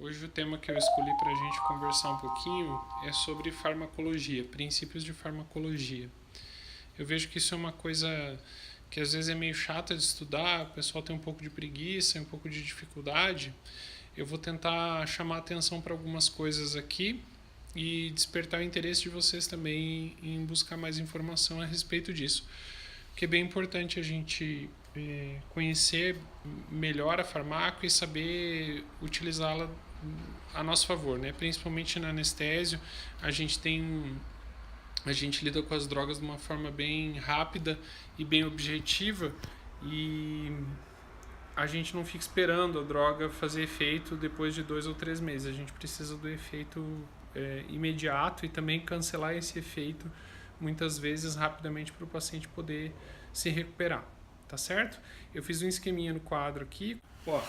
Hoje o tema que eu escolhi para a gente conversar um pouquinho é sobre farmacologia, princípios de farmacologia. Eu vejo que isso é uma coisa que às vezes é meio chata de estudar, o pessoal tem um pouco de preguiça, um pouco de dificuldade. Eu vou tentar chamar atenção para algumas coisas aqui e despertar o interesse de vocês também em buscar mais informação a respeito disso. Porque é bem importante a gente conhecer melhor a farmácia e saber utilizá-la a nosso favor, né? Principalmente na anestésio, a gente lida com as drogas de uma forma bem rápida e bem objetiva e a gente não fica esperando a droga fazer efeito depois de 2 ou 3 meses. A gente precisa do efeito imediato e também cancelar esse efeito muitas vezes rapidamente para o paciente poder se recuperar, tá certo? Eu fiz um esqueminha no quadro aqui, ó.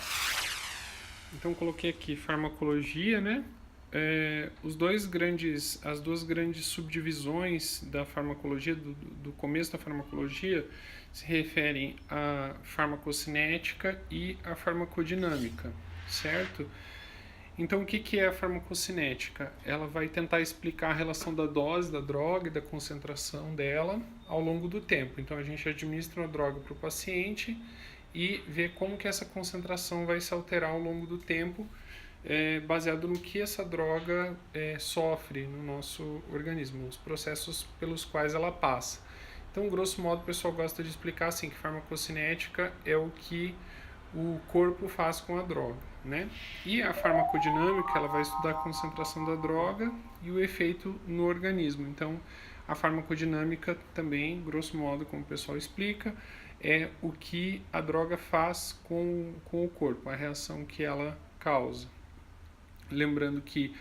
Então coloquei aqui farmacologia, né? As duas grandes subdivisões da farmacologia, do começo da farmacologia, se referem à farmacocinética e à farmacodinâmica, certo? Então, o que é a farmacocinética? Ela vai tentar explicar a relação da dose da droga e da concentração dela ao longo do tempo. Então, a gente administra a droga para o paciente e vê como que essa concentração vai se alterar ao longo do tempo, baseado no que essa droga sofre no nosso organismo, os processos pelos quais ela passa. Então, grosso modo, o pessoal gosta de explicar assim, que farmacocinética é o que o corpo faz com a droga, né? E a farmacodinâmica, ela vai estudar a concentração da droga e o efeito no organismo. Então, a farmacodinâmica também, grosso modo, como o pessoal explica, é o que a droga faz com o corpo, a reação que ela causa. Lembrando que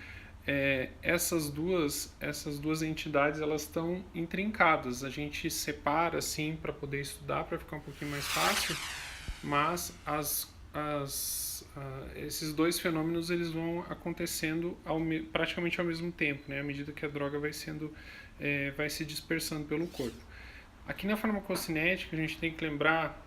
essas duas entidades, elas estão intrincadas. A gente separa assim para poder estudar, para ficar um pouquinho mais fácil, mas esses dois fenômenos eles vão acontecendo praticamente ao mesmo tempo, né, à medida que a droga vai se dispersando pelo corpo. Aqui na farmacocinética a gente tem que lembrar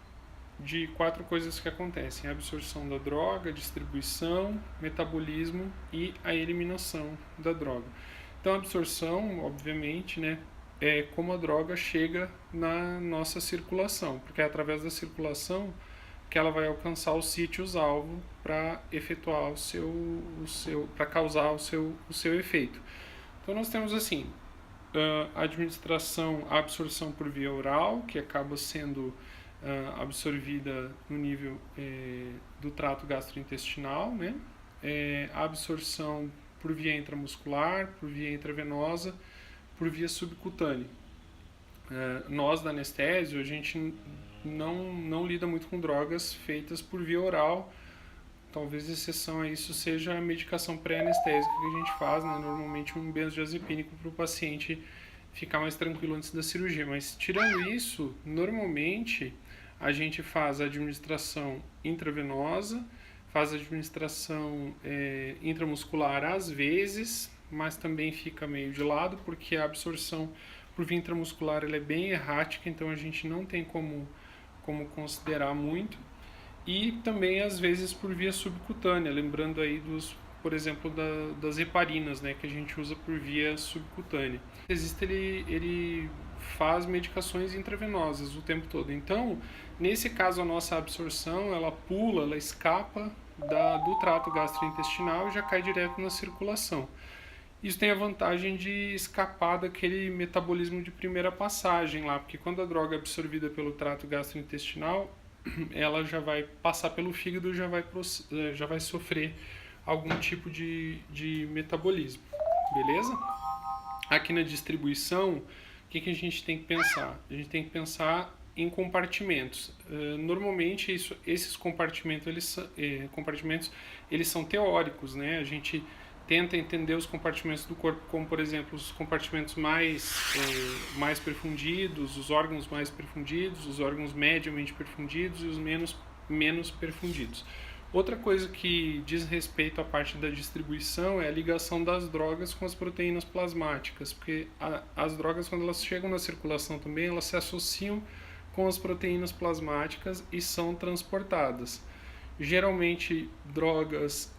de 4 coisas que acontecem: a absorção da droga, a distribuição, metabolismo e a eliminação da droga. Então a absorção, obviamente, né, é como a droga chega na nossa circulação, porque é através da circulação que ela vai alcançar os sítios-alvo para efetuar para causar o seu efeito. Então nós temos assim, a absorção por via oral, que acaba sendo absorvida no nível do trato gastrointestinal, né? A absorção por via intramuscular, por via intravenosa, por via subcutânea. Nós da anestésio, a gente não lida muito com drogas feitas por via oral. Talvez exceção a isso seja a medicação pré-anestésica que a gente faz, né? Normalmente um benzodiazepínico para o paciente ficar mais tranquilo antes da cirurgia. Mas tirando isso, normalmente a gente faz a administração intravenosa, faz a administração intramuscular às vezes, mas também fica meio de lado, porque a absorção por via intramuscular ela é bem errática, então a gente não tem como considerar muito. E também às vezes por via subcutânea, lembrando aí por exemplo, das heparinas, né, que a gente usa por via subcutânea. Ele faz medicações intravenosas o tempo todo. Então, nesse caso, a nossa absorção, ela escapa do trato gastrointestinal e já cai direto na circulação. Isso tem a vantagem de escapar daquele metabolismo de primeira passagem lá, porque quando a droga é absorvida pelo trato gastrointestinal, ela já vai passar pelo fígado e já vai sofrer algum tipo de metabolismo, beleza? Aqui na distribuição, o que a gente tem que pensar? A gente tem que pensar em compartimentos. Normalmente esses compartimentos eles são teóricos, né? A gente tenta entender os compartimentos do corpo como, por exemplo, os compartimentos mais perfundidos, os órgãos mais perfundidos, os órgãos mediamente perfundidos e os menos perfundidos. Outra coisa que diz respeito à parte da distribuição é a ligação das drogas com as proteínas plasmáticas, porque as drogas, quando elas chegam na circulação também, elas se associam com as proteínas plasmáticas e são transportadas. Geralmente drogas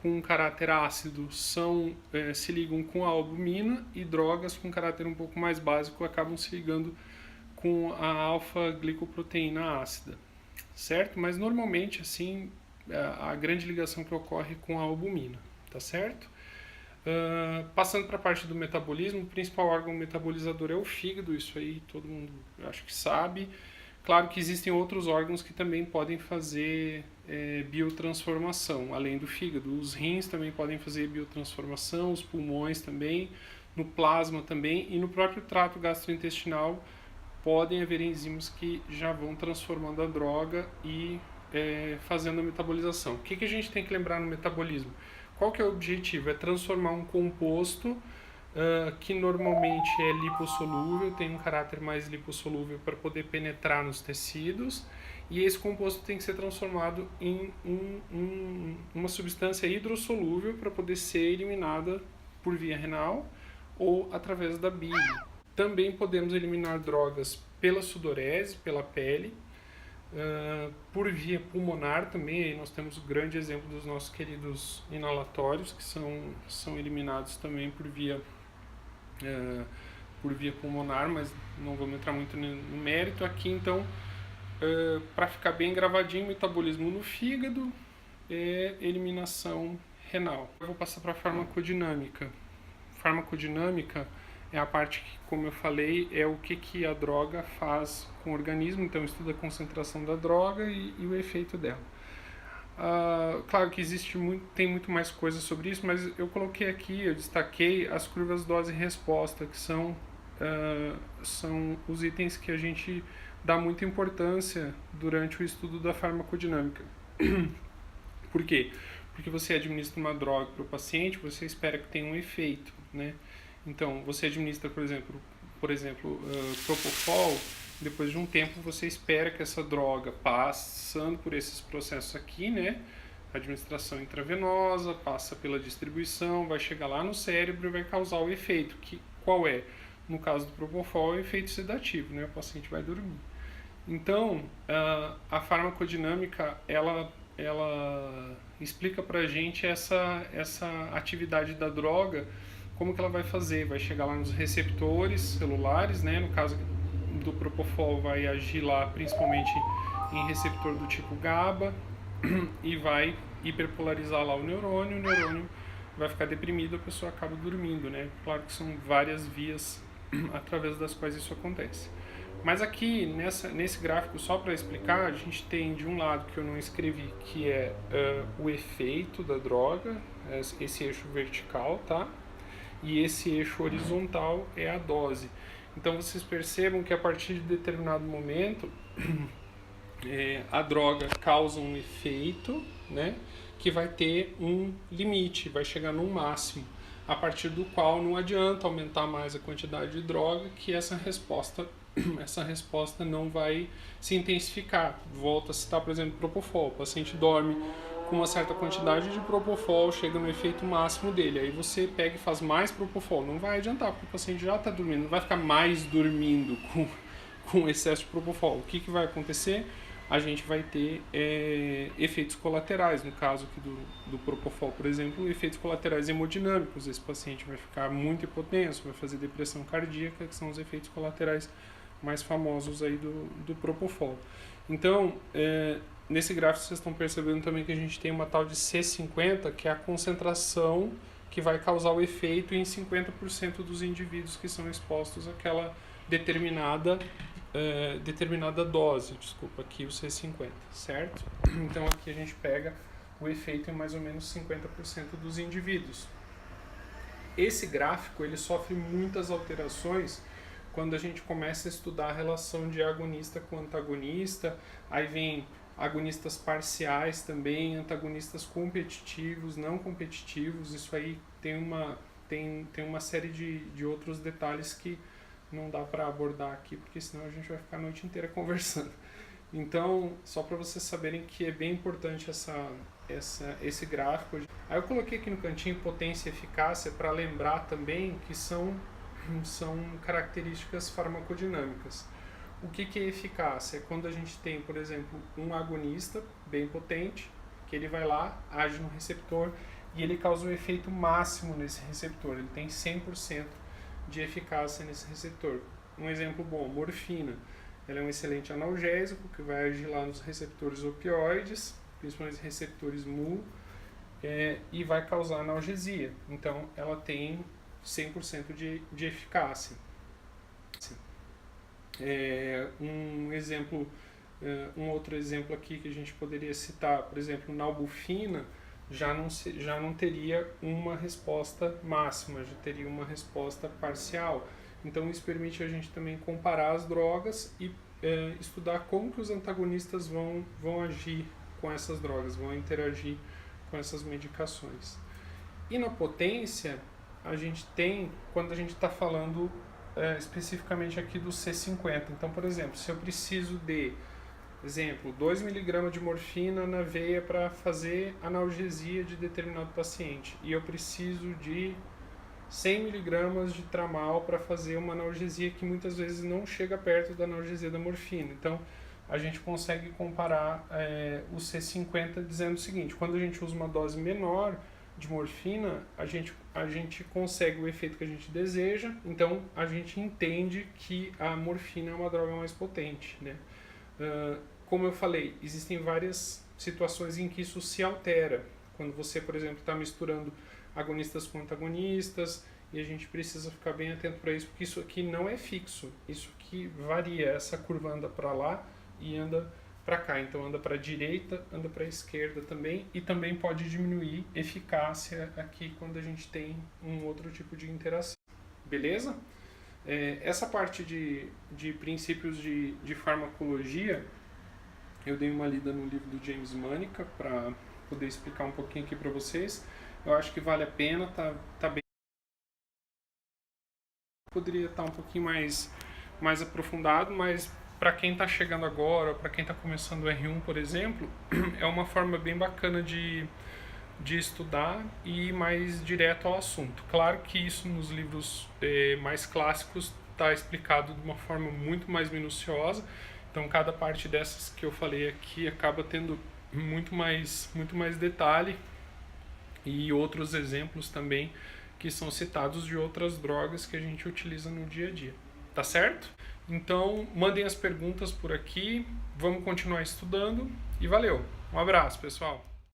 com caráter ácido se ligam com a albumina, e drogas com caráter um pouco mais básico acabam se ligando com a alfa-glicoproteína ácida, certo? Mas normalmente, assim, a grande ligação que ocorre com a albumina, tá certo? Passando para a parte do metabolismo, o principal órgão metabolizador é o fígado, isso aí todo mundo acho que sabe. Claro que existem outros órgãos que também podem fazer biotransformação, além do fígado. Os rins também podem fazer biotransformação, os pulmões também, no plasma também, e no próprio trato gastrointestinal podem haver enzimas que já vão transformando a droga e fazendo a metabolização. O que a gente tem que lembrar no metabolismo? Qual que é o objetivo? É transformar um composto que normalmente é lipossolúvel, tem um caráter mais lipossolúvel para poder penetrar nos tecidos, e esse composto tem que ser transformado em uma substância hidrossolúvel para poder ser eliminada por via renal ou através da bile. Também podemos eliminar drogas pela sudorese, pela pele, por via pulmonar também. Aí nós temos o grande exemplo dos nossos queridos inalatórios, que são eliminados também por via pulmonar, mas não vamos entrar muito no mérito aqui. Então, para ficar bem gravadinho, metabolismo no fígado e eliminação renal. Eu vou passar para a farmacodinâmica. Farmacodinâmica é a parte que, como eu falei, é o que a droga faz com o organismo. Então, estuda a concentração da droga e o efeito dela. Claro que tem muito mais coisa sobre isso, mas eu coloquei aqui, eu destaquei as curvas dose-resposta, que são os itens que a gente dá muita importância durante o estudo da farmacodinâmica. Por quê? Porque você administra uma droga para o paciente, você espera que tenha um efeito, né? Então, você administra, por exemplo, Propofol. Depois de um tempo, você espera que essa droga, passando por esses processos aqui, né, administração intravenosa, passa pela distribuição, vai chegar lá no cérebro e vai causar o efeito. Qual é? No caso do Propofol, é o efeito sedativo, né? O paciente vai dormir. Então, a farmacodinâmica, ela explica pra gente essa atividade da droga, como que ela vai fazer. Vai chegar lá nos receptores celulares, né? No caso do Propofol, vai agir lá principalmente em receptor do tipo GABA e vai hiperpolarizar lá o neurônio vai ficar deprimido, a pessoa acaba dormindo, né? Claro que são várias vias através das quais isso acontece. Mas aqui, nesse gráfico, só para explicar, a gente tem de um lado que eu não escrevi, que é o efeito da droga, esse eixo vertical, tá? E esse eixo horizontal é a dose. Então vocês percebam que a partir de determinado momento a droga causa um efeito, né, que vai ter um limite, vai chegar num máximo, a partir do qual não adianta aumentar mais a quantidade de droga, que essa resposta não vai se intensificar. Volto a citar, por exemplo, Propofol. O paciente dorme com uma certa quantidade de Propofol, chega no efeito máximo dele. Aí você pega e faz mais Propofol. Não vai adiantar, porque o paciente já está dormindo. Não vai ficar mais dormindo com excesso de Propofol. O que vai acontecer? A gente vai ter efeitos colaterais. No caso aqui do Propofol, por exemplo, efeitos colaterais hemodinâmicos. Esse paciente vai ficar muito hipotenso, vai fazer depressão cardíaca, que são os efeitos colaterais mais famosos aí do Propofol. Então, nesse gráfico vocês estão percebendo também que a gente tem uma tal de C50, que é a concentração que vai causar o efeito em 50% dos indivíduos que são expostos àquela determinada dose. Desculpa, aqui o C50, certo? Então aqui a gente pega o efeito em mais ou menos 50% dos indivíduos. Esse gráfico ele sofre muitas alterações quando a gente começa a estudar a relação de agonista com antagonista. Aí vem agonistas parciais também, antagonistas competitivos, não competitivos. Isso aí tem uma série de outros detalhes que não dá para abordar aqui, porque senão a gente vai ficar a noite inteira conversando. Então, só para vocês saberem que é bem importante esse gráfico. Aí eu coloquei aqui no cantinho potência e eficácia para lembrar também que são características farmacodinâmicas. O que é eficácia? É quando a gente tem, por exemplo, um agonista bem potente, que ele vai lá, age no receptor, e ele causa o efeito máximo nesse receptor, ele tem 100% de eficácia nesse receptor. Um exemplo bom, morfina. Ela é um excelente analgésico que vai agir lá nos receptores opioides, principalmente receptores mu, e vai causar analgesia. Então, ela tem 100% de eficácia. Um outro exemplo aqui que a gente poderia citar, por exemplo, na albufina, já não teria uma resposta máxima, já teria uma resposta parcial. Então isso permite a gente também comparar as drogas e estudar como que os antagonistas vão agir com essas drogas, vão interagir com essas medicações. E na potência, a gente tem, quando a gente está falando especificamente aqui do C50. Então, por exemplo, se eu preciso de, exemplo, 2 mg de morfina na veia para fazer analgesia de determinado paciente, e eu preciso de 100 mg de tramal para fazer uma analgesia que muitas vezes não chega perto da analgesia da morfina. Então, a gente consegue comparar o C50 dizendo o seguinte: quando a gente usa uma dose menor de morfina, a gente consegue o efeito que a gente deseja, então a gente entende que a morfina é uma droga mais potente, né? Como eu falei, existem várias situações em que isso se altera. Quando você, por exemplo, está misturando agonistas com antagonistas, e a gente precisa ficar bem atento para isso, porque isso aqui não é fixo, isso aqui varia, essa curva anda para lá e anda para cá, então anda para a direita, anda para a esquerda também, e também pode diminuir eficácia aqui quando a gente tem um outro tipo de interação. Beleza? Essa parte de princípios de farmacologia, eu dei uma lida no livro do James Manica para poder explicar um pouquinho aqui para vocês. Eu acho que vale a pena, tá bem. Poderia estar um pouquinho mais aprofundado, mas para quem está chegando agora, para quem está começando o R1, por exemplo, é uma forma bem bacana de estudar e ir mais direto ao assunto. Claro que isso nos livros mais clássicos está explicado de uma forma muito mais minuciosa, então cada parte dessas que eu falei aqui acaba tendo muito mais detalhe, e outros exemplos também que são citados de outras drogas que a gente utiliza no dia a dia. Tá certo? Então, mandem as perguntas por aqui, vamos continuar estudando e valeu! Um abraço, pessoal!